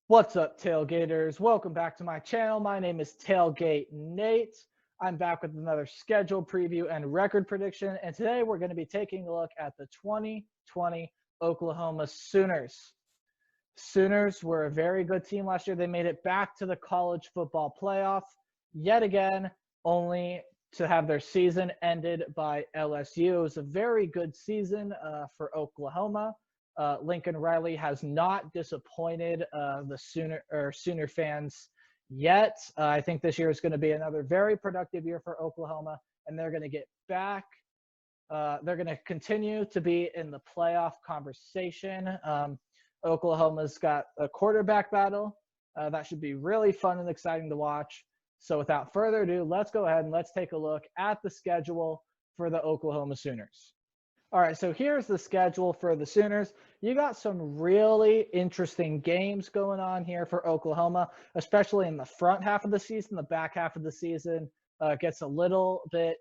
What's up, Tailgaters? Welcome back to my channel. My name is Tailgate Nate. I'm back with another schedule preview and record prediction, and today we're going to be taking a look at the 2020 Oklahoma Sooners. Sooners were a very good team last year. They made it back to the college football playoff yet again, only to have their season ended by LSU. It was a very good season for Oklahoma. Lincoln Riley has not disappointed the Sooner fans yet. I think this year is going to be another very productive year for Oklahoma, and they're going to get back. They're going to continue to be in the playoff conversation. Oklahoma's got a quarterback battle. That should be really fun and exciting to watch. So without further ado, let's go ahead and let's take a look at the schedule for the Oklahoma Sooners. All right, so here's the schedule for the Sooners. You got some really interesting games going on here for Oklahoma, especially in the front half of the season. The back half of the season gets a little bit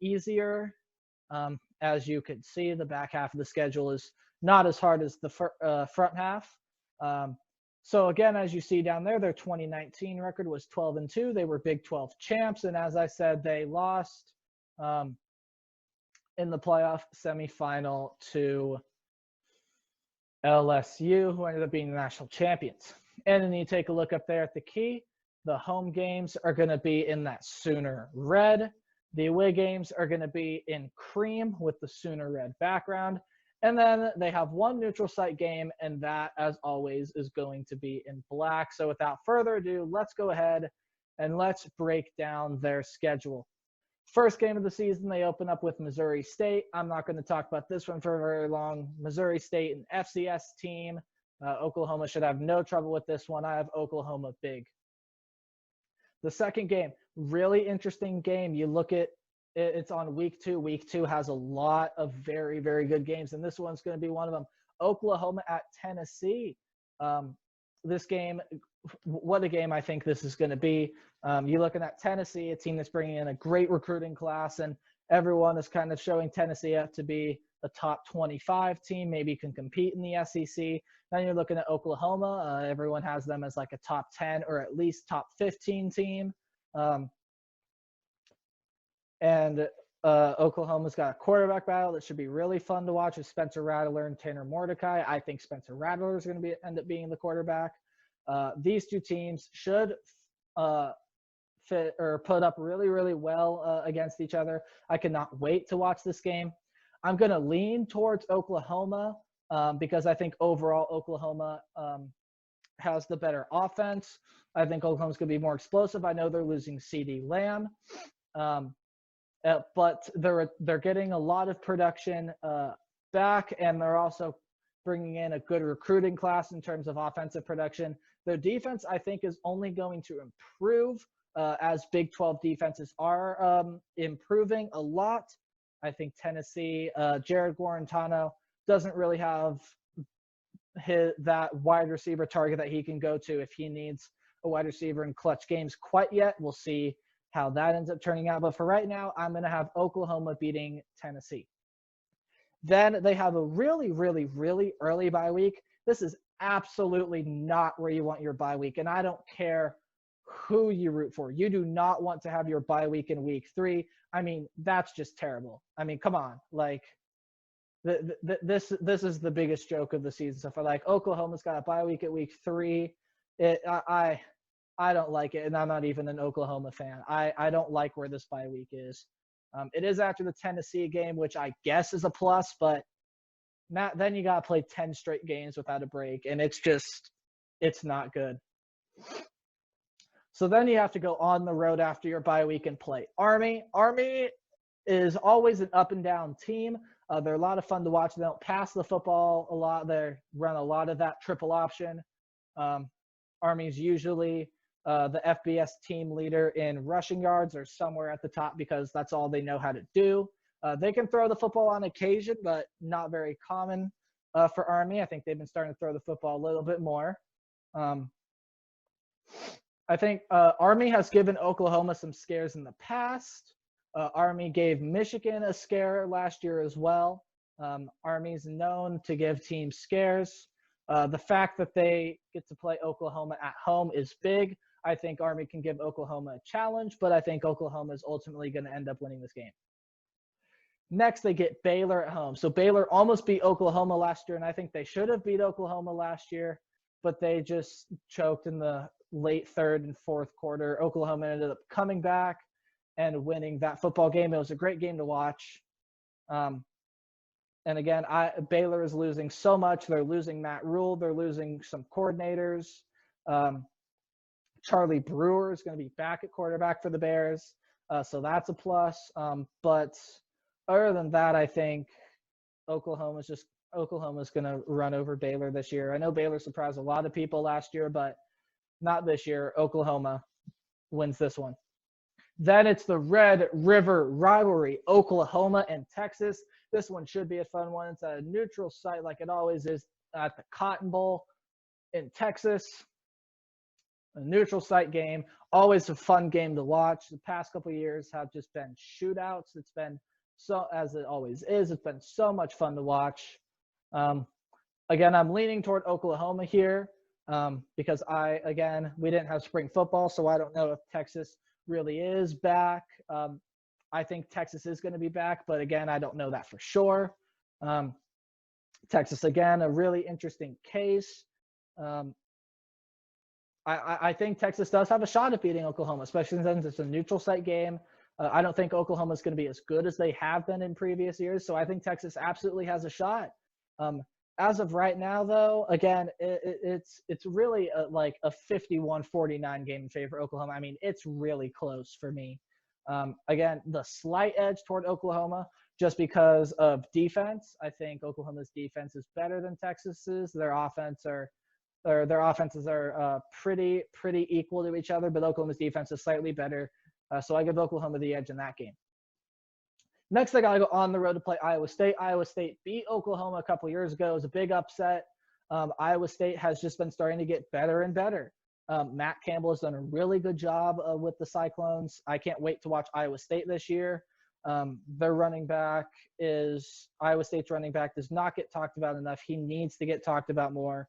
easier. As you can see, the back half of the schedule is not as hard as the front half. So again, as you see down there, their 2019 record was 12-2. They were Big 12 champs, and as I said, they lost in the playoff semifinal to LSU, who ended up being the national champions. And then you take a look up there at the key. The home games are going to be in that Sooner red. The away games are going to be in cream with the Sooner red background. And then they have one neutral site game, and that, as always, is going to be in black. So without further ado, let's go ahead and let's break down their schedule. First game of the season, they open up with Missouri State. I'm not going to talk about this one for very long. Missouri State, an FCS team. Oklahoma should have no trouble with this one. I have Oklahoma big. The second game, really interesting game. You look at it's on week 2. Week 2 has a lot of very, very good games, and this one's going to be one of them. Oklahoma at Tennessee. This game, what a game I think this is going to be. You're looking at Tennessee, a team that's bringing in a great recruiting class, and everyone is kind of showing Tennessee up to be a top 25 team, maybe can compete in the SEC. Then you're looking at Oklahoma. Everyone has them as like a top 10 or at least top 15 team. And Oklahoma's got a quarterback battle that should be really fun to watch with Spencer Rattler and Tanner Mordecai. I think Spencer Rattler is going to end up being the quarterback. These two teams should fit or put up really, really well against each other. I cannot wait to watch this game. I'm going to lean towards Oklahoma because I think overall Oklahoma has the better offense. I think Oklahoma's going to be more explosive. I know they're losing CeeDee Lamb. But they're getting a lot of production back, and they're also bringing in a good recruiting class in terms of offensive production. Their defense, I think, is only going to improve as Big 12 defenses are improving a lot. I think Tennessee, Jared Guarantano doesn't really have that wide receiver target that he can go to if he needs a wide receiver in clutch games quite yet. We'll see how that ends up turning out. But for right now, I'm going to have Oklahoma beating Tennessee. Then they have a really, really, really early bye week. This is absolutely not where you want your bye week. And I don't care who you root for. You do not want to have your bye week in week 3. I mean, that's just terrible. I mean, come on. Like, this is the biggest joke of the season. So for like Oklahoma's got a bye week at week 3, I don't like it, and I'm not even an Oklahoma fan. I don't like where this bye week is. It is after the Tennessee game, which I guess is a plus, but then you got to play 10 straight games without a break, and it's not good. So then you have to go on the road after your bye week and play Army. Army is always an up-and-down team. They're a lot of fun to watch. They don't pass the football a lot. They run a lot of that triple option. Army's usually the FBS team leader in rushing yards or somewhere at the top because that's all they know how to do. They can throw the football on occasion, but not very common for Army. I think they've been starting to throw the football a little bit more. I think Army has given Oklahoma some scares in the past. Army gave Michigan a scare last year as well. Army's known to give teams scares. The fact that they get to play Oklahoma at home is big. I think Army can give Oklahoma a challenge, but I think Oklahoma is ultimately going to end up winning this game. Next, they get Baylor at home. So Baylor almost beat Oklahoma last year, and I think they should have beat Oklahoma last year, but they just choked in the late third and fourth quarter. Oklahoma ended up coming back and winning that football game. It was a great game to watch. And again, Baylor is losing so much. They're losing Matt Rule. They're losing some coordinators. Charlie Brewer is going to be back at quarterback for the Bears, so that's a plus. But other than that, I think Oklahoma's going to run over Baylor this year. I know Baylor surprised a lot of people last year, but not this year. Oklahoma wins this one. Then it's the Red River rivalry, Oklahoma and Texas. This one should be a fun one. It's a neutral site like it always is at the Cotton Bowl in Texas. A neutral site game, always a fun game to watch. The past couple of years have just been shootouts. It's been so, as it always is, it's been so much fun to watch. Again, I'm leaning toward Oklahoma here because we didn't have spring football, so I don't know if Texas really is back. I think Texas is going to be back, but again, I don't know that for sure. Texas, again, a really interesting case. I think Texas does have a shot at beating Oklahoma, especially since it's a neutral site game. I don't think Oklahoma is going to be as good as they have been in previous years, so I think Texas absolutely has a shot. As of right now, though, again, it's really like a 51-49 game in favor of Oklahoma. I mean, it's really close for me. Again, the slight edge toward Oklahoma just because of defense. I think Oklahoma's defense is better than Texas's. Their offenses are pretty equal to each other, but Oklahoma's defense is slightly better. So I give Oklahoma the edge in that game. Next, I got to go on the road to play Iowa State. Iowa State beat Oklahoma a couple years ago. It was a big upset. Iowa State has just been starting to get better and better. Matt Campbell has done a really good job with the Cyclones. I can't wait to watch Iowa State this year. Iowa State's running back does not get talked about enough. He needs to get talked about more.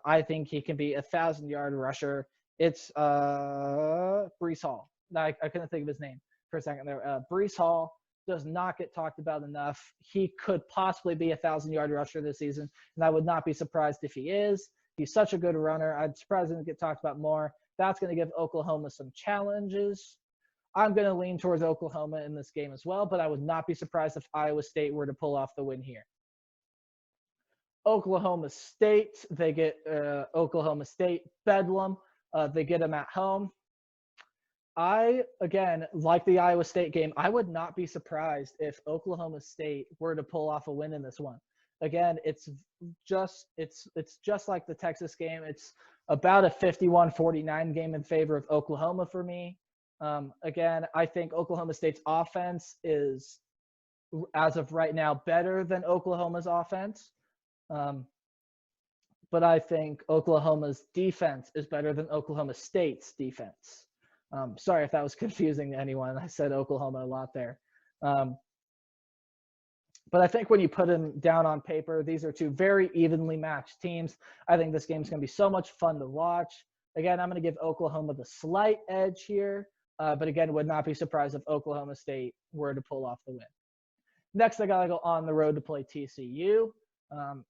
I think he can be a 1,000-yard rusher. It's Breece Hall. I couldn't think of his name for a second there. Breece Hall does not get talked about enough. He could possibly be a 1,000-yard rusher this season, and I would not be surprised if he is. He's such a good runner. I'd be surprised if he get talked about more. That's going to give Oklahoma some challenges. I'm going to lean towards Oklahoma in this game as well, but I would not be surprised if Iowa State were to pull off the win here. Oklahoma State, they get Oklahoma State Bedlam. They get them at home. Again, like the Iowa State game, I would not be surprised if Oklahoma State were to pull off a win in this one. Again, it's just like the Texas game. It's about a 51-49 game in favor of Oklahoma for me. Again, I think Oklahoma State's offense is, as of right now, better than Oklahoma's offense. But I think Oklahoma's defense is better than Oklahoma State's defense. Sorry if that was confusing to anyone. I said Oklahoma a lot there. But I think when you put them down on paper, these are two very evenly matched teams. I think this game's going to be so much fun to watch. Again, I'm going to give Oklahoma the slight edge here. But again, would not be surprised if Oklahoma State were to pull off the win. Next, I got to go on the road to play TCU.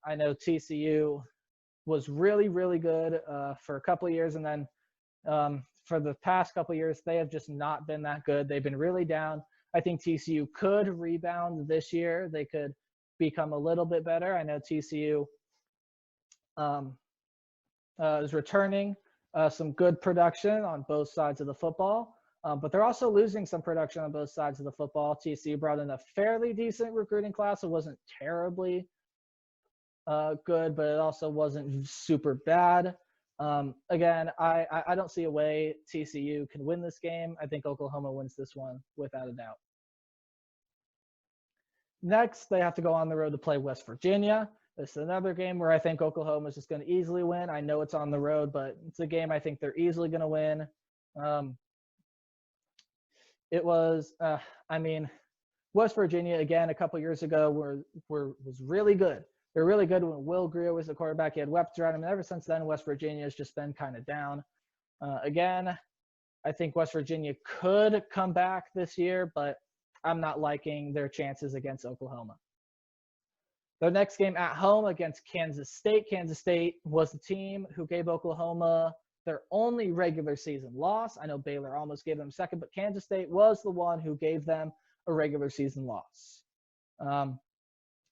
I know TCU was really, really good for a couple of years, and then for the past couple of years, they have just not been that good. They've been really down. I think TCU could rebound this year. They could become a little bit better. I know TCU is returning some good production on both sides of the football, but they're also losing some production on both sides of the football. TCU brought in a fairly decent recruiting class. It wasn't terribly good, but it also wasn't super bad. Again, I don't see a way TCU can win this game. I think Oklahoma wins this one without a doubt. Next, they have to go on the road to play West Virginia. This is another game where I think Oklahoma is just going to easily win. I know it's on the road, but it's a game I think they're easily going to win. West Virginia, again, a couple years ago was really good. They're really good when Will Greer was the quarterback. He had weapons around him. And ever since then, West Virginia has just been kind of down. Again, I think West Virginia could come back this year, but I'm not liking their chances against Oklahoma. Their next game at home against Kansas State. Kansas State was the team who gave Oklahoma their only regular season loss. I know Baylor almost gave them second, but Kansas State was the one who gave them a regular season loss.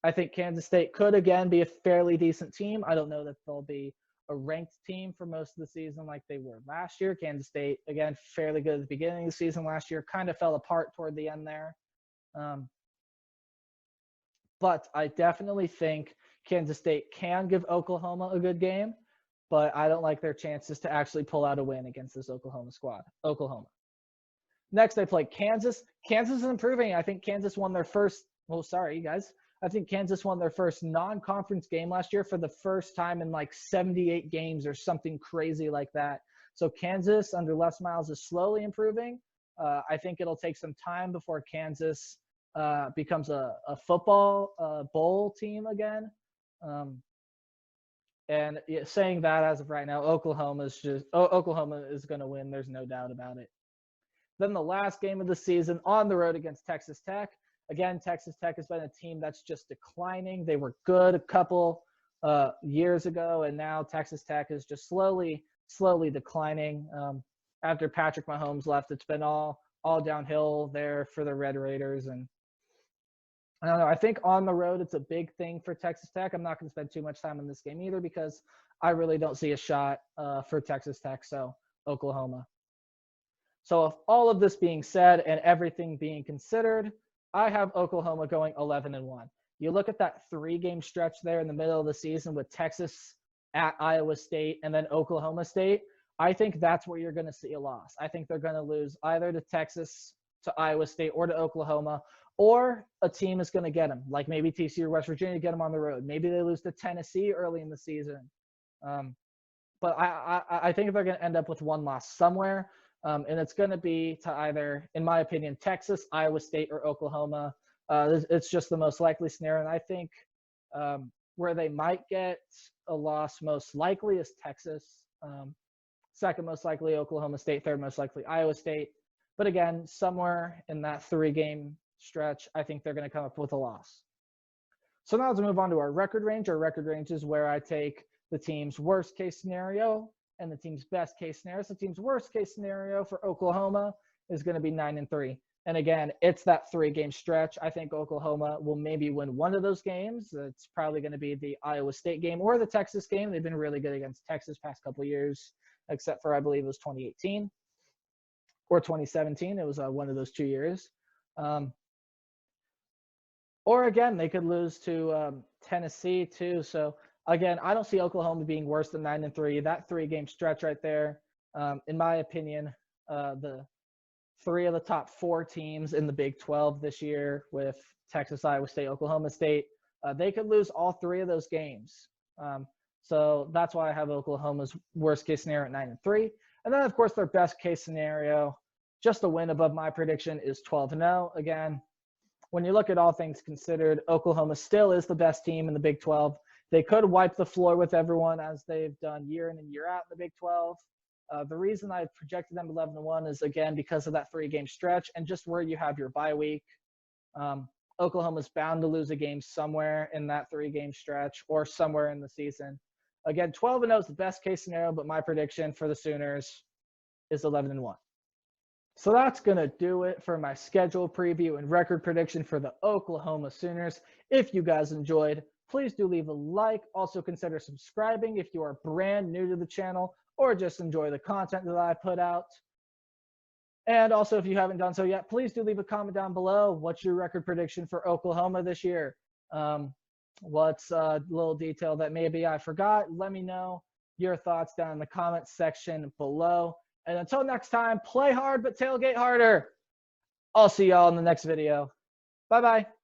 I think Kansas State could, again, be a fairly decent team. I don't know that they'll be a ranked team for most of the season like they were last year. Kansas State, again, fairly good at the beginning of the season last year, kind of fell apart toward the end there. But I definitely think Kansas State can give Oklahoma a good game, but I don't like their chances to actually pull out a win against this Oklahoma squad. Oklahoma. Next, they play Kansas. Kansas is improving. I think Kansas won their first – well, sorry, guys. I think Kansas won their first non-conference game last year for the first time in like 78 games or something crazy like that. So Kansas under Les Miles is slowly improving. I think it'll take some time before Kansas becomes a football bowl team again. And saying that as of right now, Oklahoma is going to win. There's no doubt about it. Then the last game of the season on the road against Texas Tech. Again, Texas Tech has been a team that's just declining. They were good a couple years ago, and now Texas Tech is just slowly declining. After Patrick Mahomes left, it's been all downhill there for the Red Raiders. And I don't know. I think on the road, it's a big thing for Texas Tech. I'm not going to spend too much time on this game either because I really don't see a shot for Texas Tech. So Oklahoma. So if all of this being said and everything being considered, I have Oklahoma going 11-1. You look at that 3-game stretch there in the middle of the season with Texas at Iowa State and then Oklahoma State. I think that's where you're going to see a loss. I think they're going to lose either to Texas, to Iowa State, or to Oklahoma, or a team is going to get them, like maybe TCU or West Virginia get them on the road. Maybe they lose to Tennessee early in the season. But I think they're going to end up with one loss somewhere. And it's going to be to either, in my opinion, Texas, Iowa State, or Oklahoma. It's just the most likely scenario. And I think where they might get a loss most likely is Texas. Second most likely, Oklahoma State. Third most likely, Iowa State. But again, somewhere in that 3-game stretch, I think they're going to come up with a loss. So now let's move on to our record range. Our record range is where I take the team's worst case scenario and the team's best case scenario. So the team's worst case scenario for Oklahoma is going to be 9-3. And again, it's that 3-game stretch. I think Oklahoma will maybe win one of those games. It's probably going to be the Iowa State game or the Texas game. They've been really good against Texas past couple of years, except for I believe it was 2018 or 2017. It was one of those 2 years. Or again, they could lose to Tennessee too. So again, I don't see Oklahoma being worse than 9-3. That 3-game stretch right there, in my opinion, the 3 of the top 4 teams in the Big 12 this year with Texas, Iowa State, Oklahoma State, they could lose all 3 of those games. So that's why I have Oklahoma's worst case scenario at 9-3. And then, of course, their best case scenario, just a win above my prediction, is 12-0. Again, when you look at all things considered, Oklahoma still is the best team in the Big 12. They could wipe the floor with everyone as they've done year in and year out in the Big 12. The reason I projected them 11-1 is, again, because of that 3-game stretch and just where you have your bye week. Oklahoma's bound to lose a game somewhere in that 3-game stretch or somewhere in the season. Again, 12-0 is the best case scenario, but my prediction for the Sooners is 11-1. So that's going to do it for my schedule preview and record prediction for the Oklahoma Sooners. If you guys enjoyed, please do leave a like. Also consider subscribing if you are brand new to the channel or just enjoy the content that I put out. And also, if you haven't done so yet, please do leave a comment down below. What's your record prediction for Oklahoma this year? What's a little detail that maybe I forgot? Let me know your thoughts down in the comments section below. And until next time, play hard but tailgate harder. I'll see y'all in the next video. Bye-bye.